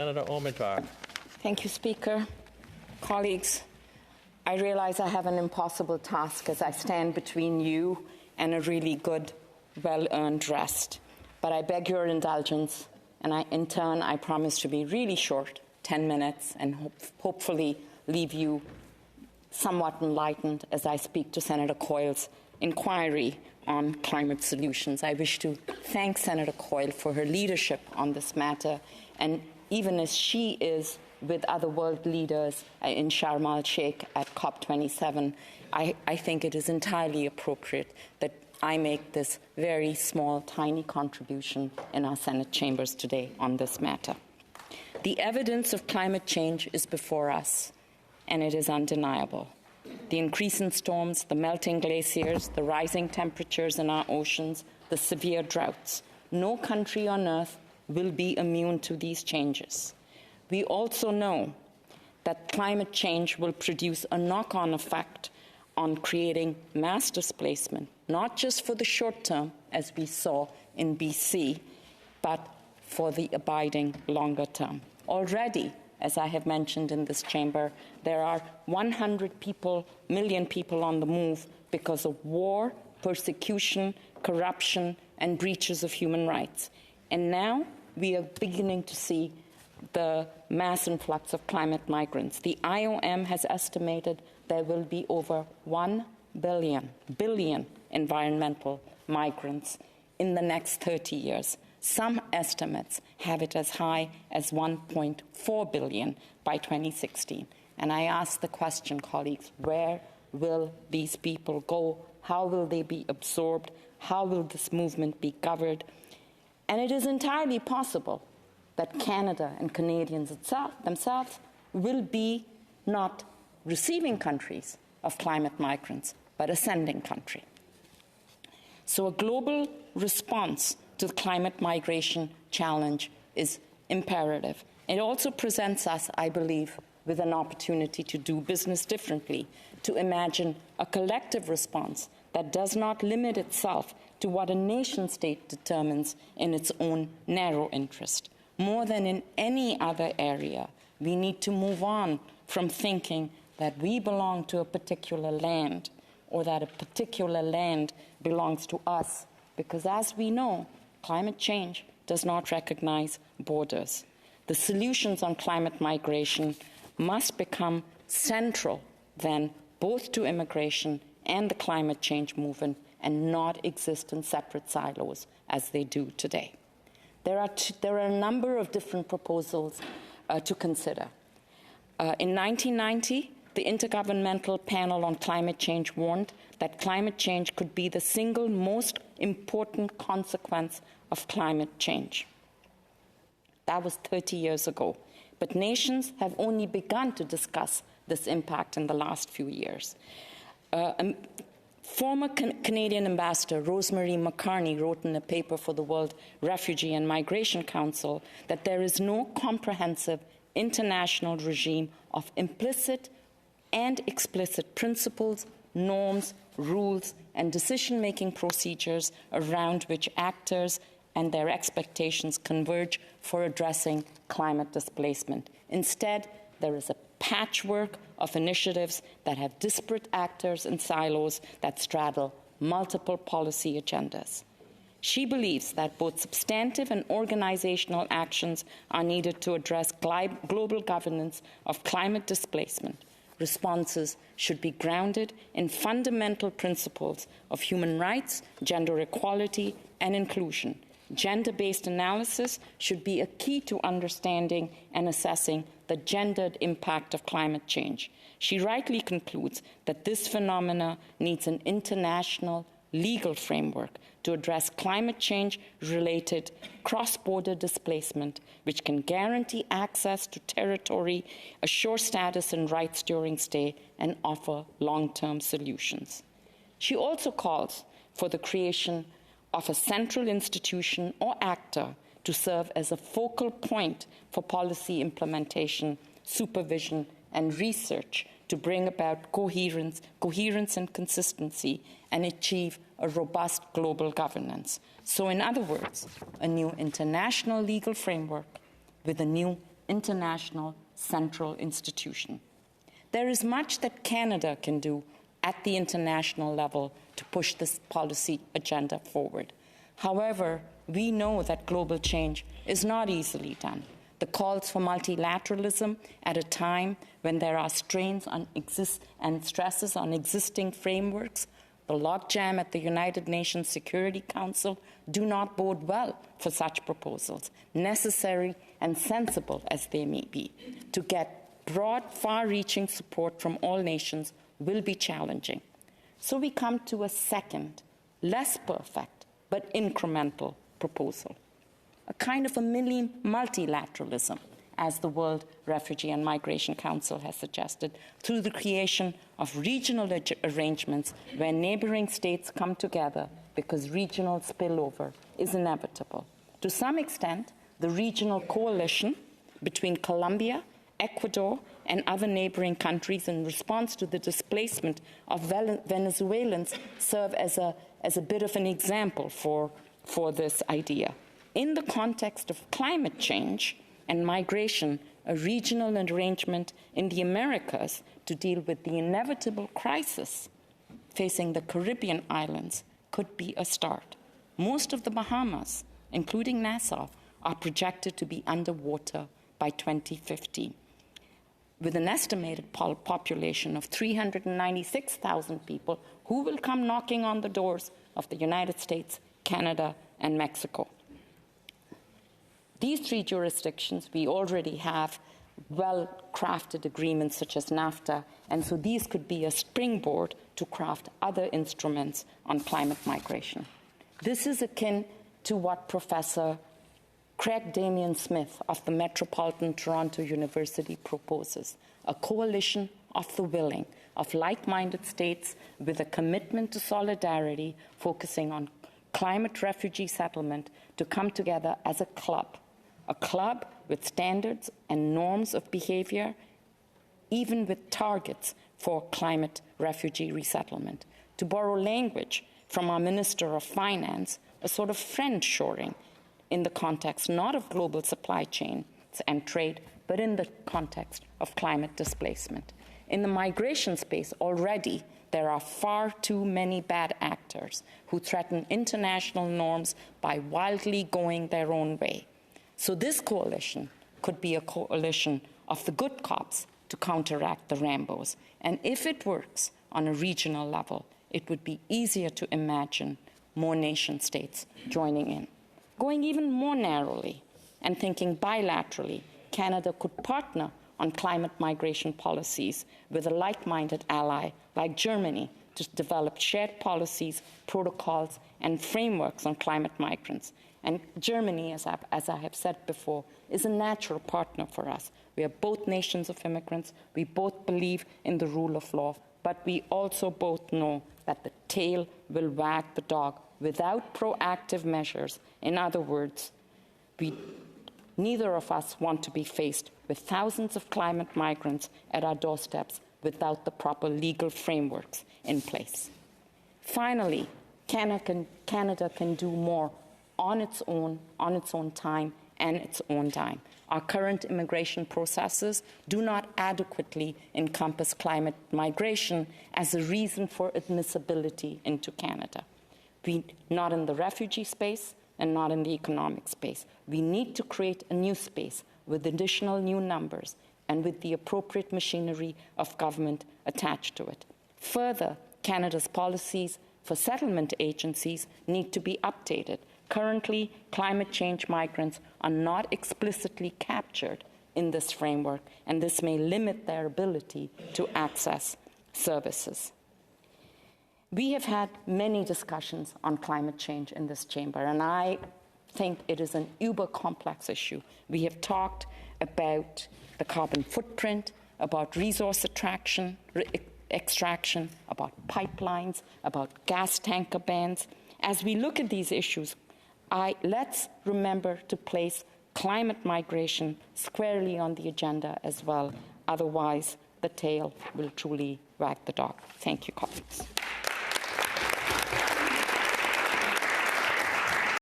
Senator Omidvar. Thank you, Speaker. Colleagues, I realize I have an impossible task as I stand between you and a really good, well-earned rest. But I beg your indulgence, and in turn, I promise to be really short, 10 minutes, and hopefully leave you somewhat enlightened as I speak to Senator Coyle's inquiry on climate solutions. I wish to thank Senator Coyle for her leadership on this matter, and even as she is with other world leaders in Sharm el-Sheikh at COP27, I think it is entirely appropriate that I make this very small, tiny contribution in our Senate chambers today on this matter. The evidence of climate change is before us, and it is undeniable. The increase in storms, the melting glaciers, the rising temperatures in our oceans, the severe droughts. No country on earth will be immune to these changes. We also know that climate change will produce a knock-on effect on creating mass displacement, not just for the short term, as we saw in BC, but for the abiding longer term. Already, as I have mentioned in this chamber, there are 100 million people on the move because of war, persecution, corruption, and breaches of human rights. And now we are beginning to see the mass influx of climate migrants. The IOM has estimated there will be over 1 billion environmental migrants in the next 30 years. Some estimates have it as high as 1.4 billion by 2016. And I ask the question, colleagues, where will these people go? How will they be absorbed? How will this movement be governed? And it is entirely possible that Canada and Canadians themselves will be not receiving countries of climate migrants, but a sending country. So a global response to the climate migration challenge is imperative. It also presents us, I believe, with an opportunity to do business differently, to imagine a collective response that does not limit itself to what a nation-state determines in its own narrow interest. More than in any other area, we need to move on from thinking that we belong to a particular land or that a particular land belongs to us, because as we know, climate change does not recognize borders. The solutions on climate migration must become central then both to immigration and the climate change movement and not exist in separate silos as they do today. There are a number of different proposals to consider. In 1990, the Intergovernmental Panel on Climate Change warned that climate change could be the single most important consequence of climate change. That was 30 years ago. But nations have only begun to discuss this impact in the last few years. Former Canadian Ambassador Rosemary McCartney wrote in a paper for the World Refugee and Migration Council that there is no comprehensive international regime of implicit and explicit principles, norms, rules, and decision-making procedures around which actors and their expectations converge for addressing climate displacement. Instead, there is a patchwork of initiatives that have disparate actors and silos that straddle multiple policy agendas. She believes that both substantive and organizational actions are needed to address global governance of climate displacement. Responses should be grounded in fundamental principles of human rights, gender equality, and inclusion. Gender-based analysis should be a key to understanding and assessing the gendered impact of climate change. She rightly concludes that this phenomena needs an international legal framework to address climate change-related cross-border displacement, which can guarantee access to territory, assure status and rights during stay, and offer long-term solutions. She also calls for the creation of a central institution or actor to serve as a focal point for policy implementation, supervision, and research to bring about coherence and consistency and achieve a robust global governance. So in other words, a new international legal framework with a new international central institution. There is much that Canada can do at the international level to push this policy agenda forward. However, we know that global change is not easily done. The calls for multilateralism at a time when there are strains on and stresses on existing frameworks, the logjam at the United Nations Security Council, do not bode well for such proposals, necessary and sensible as they may be. To get broad, far-reaching support from all nations will be challenging. So we come to a second, less perfect, but incremental proposal, a kind of a mini multilateralism, as the World Refugee and Migration Council has suggested, through the creation of regional arrangements where neighboring states come together because regional spillover is inevitable. To some extent, the regional coalition between Colombia, Ecuador, and other neighboring countries in response to the displacement of Venezuelans serve as a bit of an example for this idea. In the context of climate change and migration, a regional arrangement in the Americas to deal with the inevitable crisis facing the Caribbean islands could be a start. Most of the Bahamas, including Nassau, are projected to be underwater by 2050. With an estimated population of 396,000 people who will come knocking on the doors of the United States, Canada, and Mexico. These three jurisdictions, we already have well-crafted agreements such as NAFTA, and so these could be a springboard to craft other instruments on climate migration. This is akin to what Professor Craig Damian Smith of the Metropolitan Toronto University proposes, a coalition of the willing, of like-minded states with a commitment to solidarity, focusing on climate refugee settlement, to come together as a club with standards and norms of behavior, even with targets for climate refugee resettlement. To borrow language from our Minister of Finance, a sort of friend-shoring in the context not of global supply chains and trade, but in the context of climate displacement. In the migration space, already there are far too many bad actors who threaten international norms by wildly going their own way. So this coalition could be a coalition of the good cops to counteract the Rambos. And if it works on a regional level, it would be easier to imagine more nation states joining in. Going even more narrowly and thinking bilaterally, Canada could partner on climate migration policies with a like-minded ally like Germany to develop shared policies, protocols, and frameworks on climate migrants. And Germany, as I have said before, is a natural partner for us. We are both nations of immigrants. We both believe in the rule of law, but we also both know that the tail will wag the dog without proactive measures. In other words, neither of us want to be faced with thousands of climate migrants at our doorsteps without the proper legal frameworks in place. Finally, Canada can do more on its own time and its own dime. Our current immigration processes do not adequately encompass climate migration as a reason for admissibility into Canada. Not in the refugee space and not in the economic space. We need to create a new space with additional new numbers and with the appropriate machinery of government attached to it. Further, Canada's policies for settlement agencies need to be updated. Currently, climate change migrants are not explicitly captured in this framework, and this may limit their ability to access services. We have had many discussions on climate change in this chamber, and I think it is an uber-complex issue. We have talked about the carbon footprint, about resource extraction, about pipelines, about gas tanker bans. As we look at these issues, let's remember to place climate migration squarely on the agenda as well. Otherwise, the tail will truly wag the dog. Thank you, colleagues.